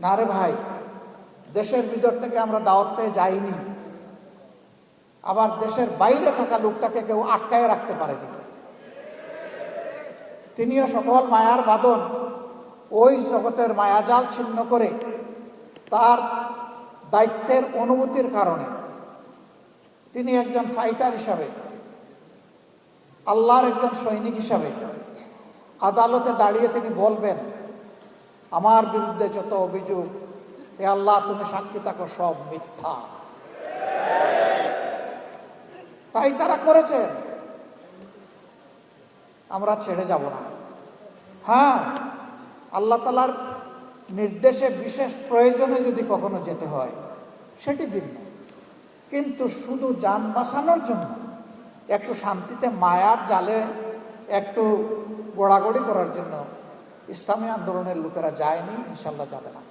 না রে ভাই, দেশের ভিতর থেকে আমরা দাওয়াত পেয়ে যাইনি, আবার দেশের বাইরে থাকা লোকটাকে কেউ আটকায় রাখতে পারেনি। তিনিও সকল মায়ার বাঁধন ওই জগতের মায়াজাল ছিন্ন করে তার দায়িত্বের অনুভূতির কারণে তিনি একজন ফাইটার হিসাবে, আল্লাহর একজন সৈনিক হিসাবে আদালতে দাঁড়িয়ে তিনি বলবেন, আমার বিরুদ্ধে যত অভিযোগ, হে আল্লাহ তুমি সাক্ষী থাকো, সব মিথ্যা। তাই তারা করেছেন, আমরা ছেড়ে যাব না। হ্যাঁ, আল্লাহ তাআলার নির্দেশে বিশেষ প্রয়োজনে যদি কখনো যেতে হয় সেটি ভিন্ন, কিন্তু শুধু যান বাঁচানোর জন্য একটু শান্তিতে মায়ার জালে একটু গোড়াগড়ি করার জন্য ইসলামী আন্দোলনের লোকেরা যায়নি, ইনশাল্লাহ যাবে না।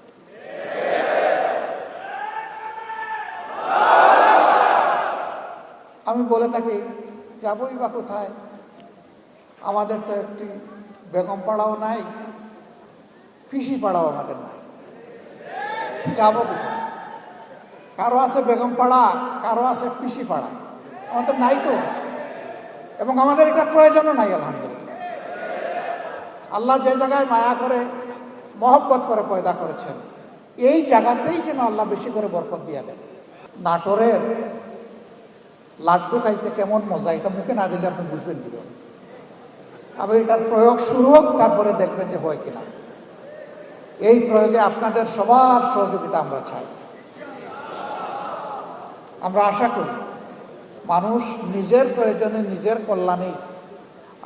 আমি বলে থাকি, যাবই বা কোথায়? আমাদের তো একটি বেগম পাড়াও নাই, পিসি পাড়াও আমাদের নাই, যাবো কোথায়? কারো আছে বেগম পাড়া, কারো আছে পিসি পাড়া, আমাদের নাই তো, এবং আমাদের এটা প্রয়োজনও নাই। আলহামদুলিল্লাহ, আল্লাহ যে জায়গায় মায়া করে মহব্বত করে পয়দা করেছেন, এই জায়গাতেই যেন আল্লাহ বেশি করে বরকত দিয়ে দেন। নাটোরের লাড্ডু খাইতে কেমন মজা, এটা মুখে না দিলে আপনি বুঝবেন কি? আবার এটার প্রয়োগ শুরু হোক, তারপরে দেখবেন যে হয় কিনা। এই প্রয়োগে আপনাদের সবার সহযোগিতা আমরা চাই। আমরা আশা করি মানুষ নিজের প্রয়োজনে, নিজের কল্যাণে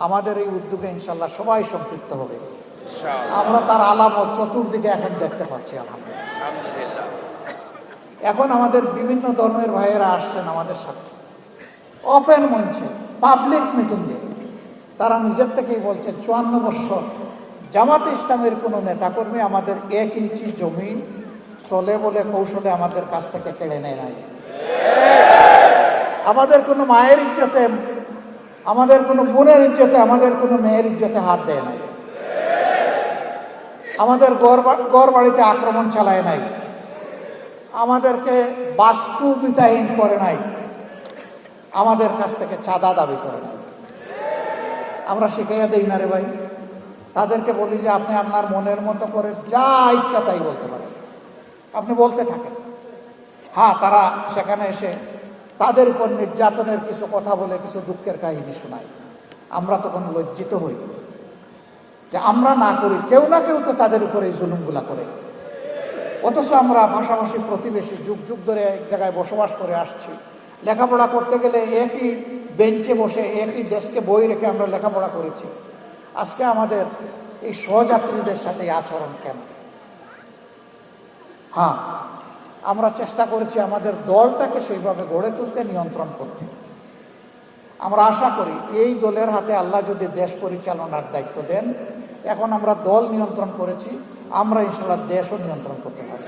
আমাদের এই উদ্যোগে ইনশাল্লাহ সবাই সম্পৃক্ত হবে। আমরা তার আলামত চতুর্দিকে এখন দেখতে পাচ্ছি। আলহামদুলিল্লাহ, এখন আমাদের বিভিন্ন ধর্মের ভাইয়েরা আসছেন আমাদের সাথে ওপেন মঞ্চে, পাবলিক মিটিংয়ে। তারা নিজের থেকেই বলছেন 54 বছর জামাতে ইসলামের কোনো নেতাকর্মী আমাদের 1 ইঞ্চি জমি চলে বলে কৌশলে আমাদের কাছ থেকে কেড়ে নেয় নাই। আমাদের কোনো মায়ের ইজ্জতে, আমাদের কোনো বোনের ইজ্জতে, আমাদের কোনো মেয়ের ইজ্জতে হাত দেয় নাই। আমাদের ঘর বাড়িতে আক্রমণ চালায় নাই, আমাদেরকে বাস্তুবিতাহীন করে নাই, আমাদের কাছ থেকে চাঁদা দাবি করে নাই। আমরা শিখাইয়া দেই না রে ভাই, তাদেরকে বলি যে আপনি আপনার মনের মতো করে যা ইচ্ছা তাই বলতে পারেন, আপনি বলতে থাকেন। হ্যাঁ, তারা সেখানে এসে তাদের উপর নির্যাতনের কিছু কথা বলে কিছু দুঃখের কাহিনী শোনায়। আমরা তখন লজ্জিত হই যে আমরা না করি, কেউ না কেউ তো তাদের উপরে এই জুলুমগুলা করে। অথচ আমরা ভাষাভাষী প্রতিবেশী, যুগ যুগ ধরে এক জায়গায় বসবাস করে আসছি। লেখাপড়া করতে গেলে একই বেঞ্চে বসে, একই ডেস্কে বই রেখে আমরা লেখাপড়া করেছি। আজকে আমাদের এই সহযাত্রীদের সাথে আচরণ কেন? হ্যাঁ, আমরা চেষ্টা করেছি আমাদের দলটাকে সেইভাবে গড়ে তুলতে, নিয়ন্ত্রণ করতে। আমরা আশা করি এই দলের হাতে আল্লাহ যদি দেশ পরিচালনার দায়িত্ব দেন, এখন আমরা দল নিয়ন্ত্রণ করেছি, আমরা ইনশাআল্লাহ দেশও নিয়ন্ত্রণ করতে পারব।